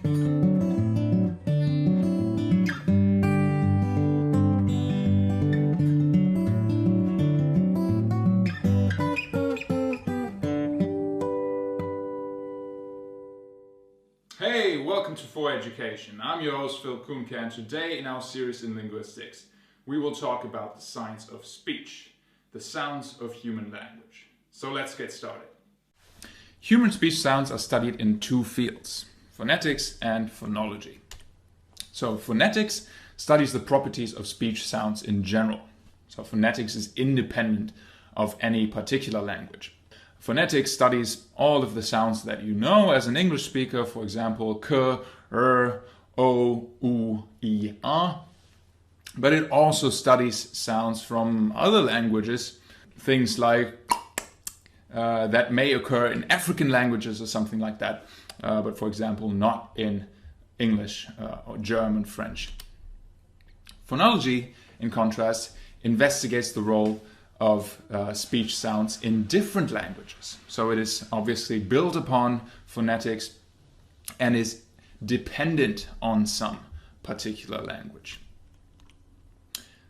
Hey, welcome to For Education. I'm your host Phil Kuhnke, and today in our series in linguistics, we will talk about the science of speech, the sounds of human language. So let's get started. Human speech sounds are studied in two fields, phonetics and phonology. So phonetics studies the properties of speech sounds in general. So phonetics is independent of any particular language. Phonetics studies all of the sounds that you know as an English speaker, for example, k, r, o, u, i, a. But it also studies sounds from other languages, things like that may occur in African languages or something like that, but for example, not in English or German, French. Phonology, in contrast, investigates the role of speech sounds in different languages. So it is obviously built upon phonetics and is dependent on some particular language.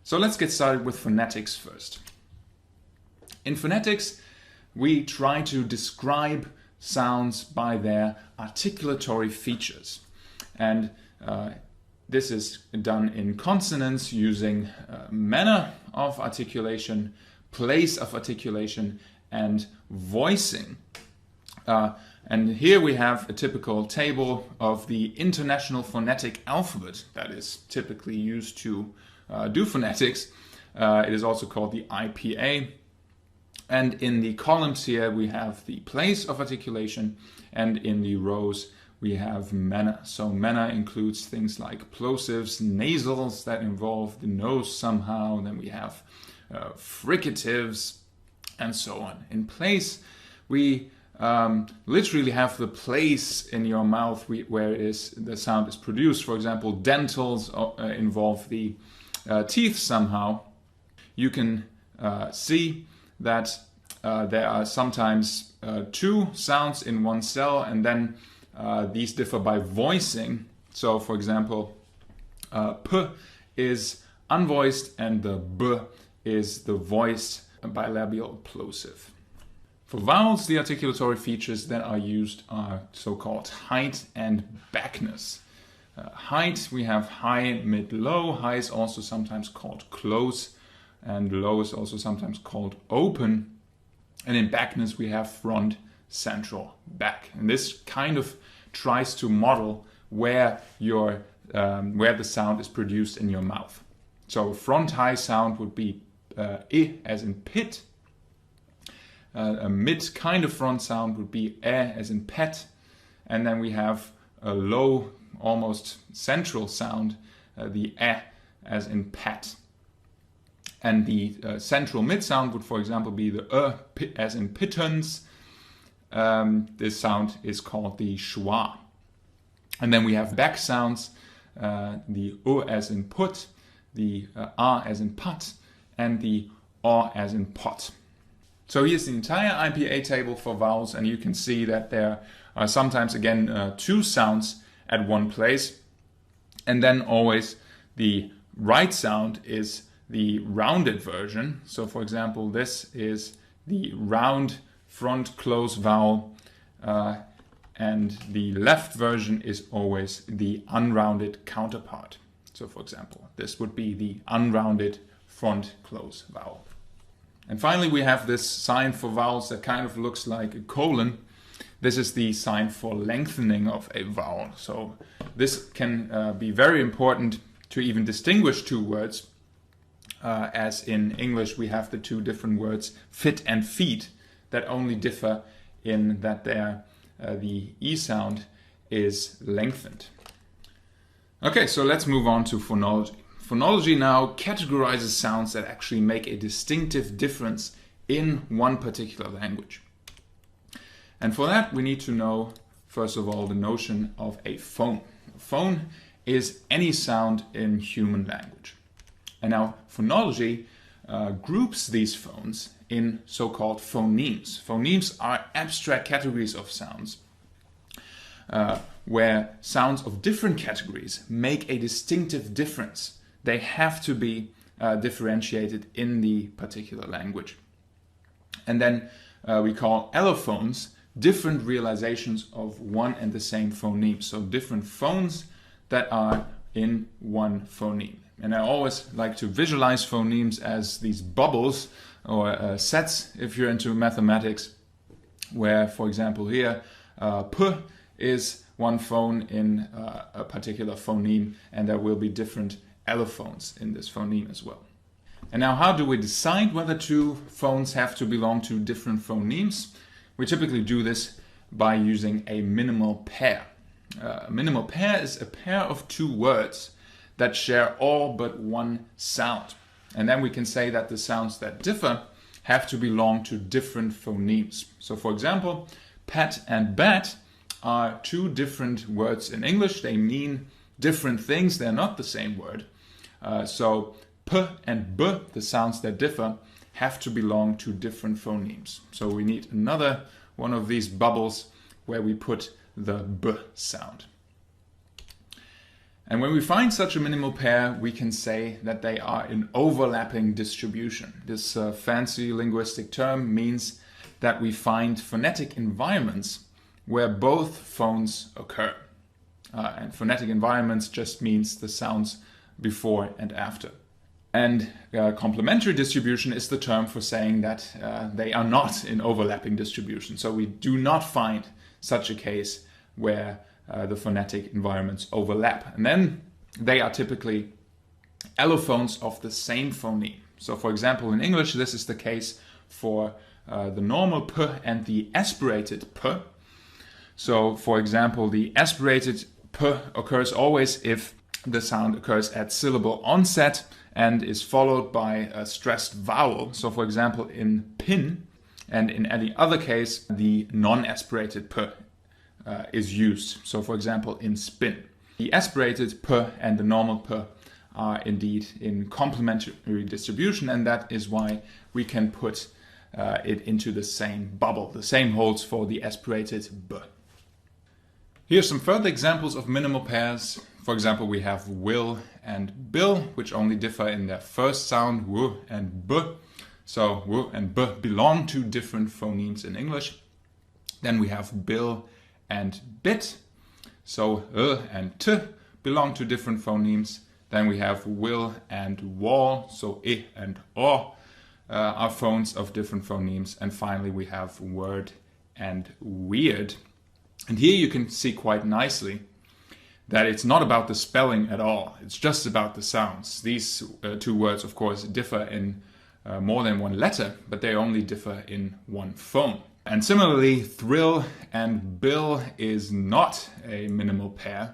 So let's get started with phonetics first. In phonetics, we try to describe sounds by their articulatory features. And this is done in consonants using manner of articulation, place of articulation, and voicing. And here we have a typical table of the International Phonetic Alphabet that is typically used to do phonetics. It is also called the IPA. And in the columns here we have the place of articulation, and in the rows we have manner. So manner includes things like plosives, nasals that involve the nose somehow. Then we have fricatives, and so on. In place, we literally have the place in your mouth where the sound is produced. For example, dentals involve the teeth somehow. You can see that there are sometimes two sounds in one cell, and then these differ by voicing. So, for example, p is unvoiced and the b is the voiced bilabial plosive. For vowels, the articulatory features that are used are so-called height and backness. Height, we have high, mid, low. High is also sometimes called close, and low is also sometimes called open. And in backness, we have front, central, back. And this kind of tries to model where the sound is produced in your mouth. So front high sound would be I as in pit. A mid kind of front sound would be as in pet. And then we have a low, almost central sound, the as in pet. And the central mid sound would, for example, be the as in pittance. This sound is called the schwa. And then we have back sounds, the o as in put, the a as in pat, and the o as in pot. So here's the entire IPA table for vowels, and you can see that there are sometimes, again, two sounds at one place. And then always the right sound is the rounded version. So for example, this is the round front close vowel, and the left version is always the unrounded counterpart. So for example, this would be the unrounded front close vowel. And finally, we have this sign for vowels that kind of looks like a colon. This is the sign for lengthening of a vowel. So this can be very important to even distinguish two words. As in English, we have the two different words fit and feet that only differ in that the E sound is lengthened. Okay, so let's move on to phonology. Phonology now categorizes sounds that actually make a distinctive difference in one particular language. And for that, we need to know, first of all, the notion of a phone. A phone is any sound in human language. And now phonology groups these phones in so-called phonemes. Phonemes are abstract categories of sounds where sounds of different categories make a distinctive difference. They have to be differentiated in the particular language. And then we call allophones different realizations of one and the same phoneme. So different phones that are in one phoneme. And I always like to visualize phonemes as these bubbles or sets if you're into mathematics, where, for example, here p is one phone in a particular phoneme, and there will be different allophones in this phoneme as well. And now, how do we decide whether two phones have to belong to different phonemes? We typically do this by using a minimal pair. A minimal pair is a pair of two words that share all but one sound. And then we can say that the sounds that differ have to belong to different phonemes. So for example, pet and bat are two different words in English. They mean different things. They're not the same word. So p and b, the sounds that differ, have to belong to different phonemes. So we need another one of these bubbles where we put the b sound. And when we find such a minimal pair, we can say that they are in overlapping distribution. This fancy linguistic term means that we find phonetic environments where both phones occur. And phonetic environments just means the sounds before and after. And complementary distribution is the term for saying that they are not in overlapping distribution. So we do not find such a case where the phonetic environments overlap. And then they are typically allophones of the same phoneme. So for example, in English, this is the case for the normal p and the aspirated p. So for example, the aspirated p occurs always if the sound occurs at syllable onset and is followed by a stressed vowel. So for example, in pin, and in any other case, the non-aspirated p is used. So for example, in spin. The aspirated p and the normal p are indeed in complementary distribution, and that is why we can put it into the same bubble. The same holds for the aspirated b. Here's some further examples of minimal pairs. For example, we have will and bill, which only differ in their first sound, w and b. So w and b belong to different phonemes in English. Then we have bill and bit. So and t belong to different phonemes. Then we have will and wall. So I and o are phones of different phonemes. And finally we have word and weird. And here you can see quite nicely that it's not about the spelling at all. It's just about the sounds. These two words, of course, differ in more than one letter, but they only differ in one phone. And similarly, thrill and bill is not a minimal pair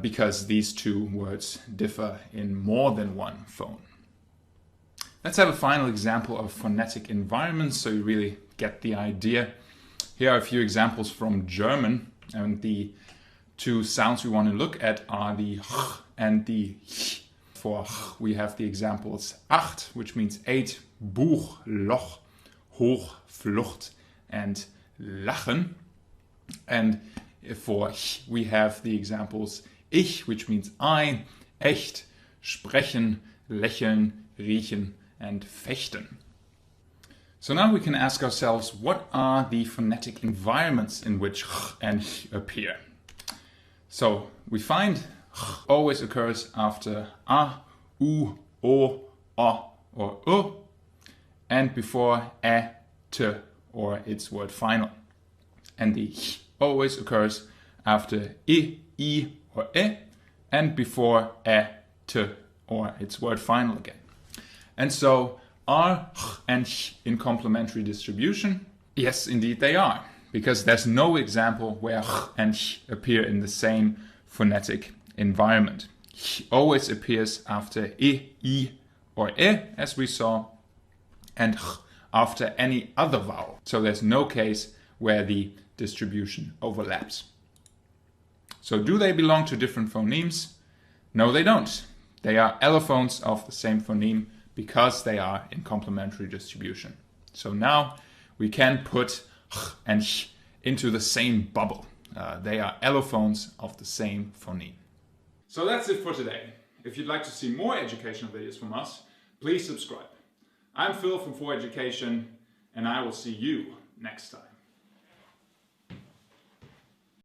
because these two words differ in more than one phone. Let's have a final example of phonetic environments so you really get the idea. Here are a few examples from German, and the two sounds we want to look at are the ch and the ch. For ch, we have the examples acht, which means 8, Buch, Loch, Hoch, Flucht, and Lachen. And for ch, we have the examples ich, which means I, echt, sprechen, lächeln, riechen, and fechten. So now we can ask ourselves, what are the phonetic environments in which ch and ch appear? So we find ch always occurs after a, u, o, or u, and before e, t, or its word final. And the ch always occurs after I, or e, and before e, t, or its word final again. And so are ch and ch in complementary distribution? Yes, indeed they are, because there's no example where ch and ch appear in the same phonetic environment. Ch always appears after I, or e, as we saw, and ch after any other vowel. So there's no case where the distribution overlaps. So do they belong to different phonemes? No, they don't. They are allophones of the same phoneme because they are in complementary distribution. So now we can put ch and ch into the same bubble. They are allophones of the same phoneme. So that's it for today. If you'd like to see more educational videos from us, please subscribe. I'm Phil from For Education, and I will see you next time.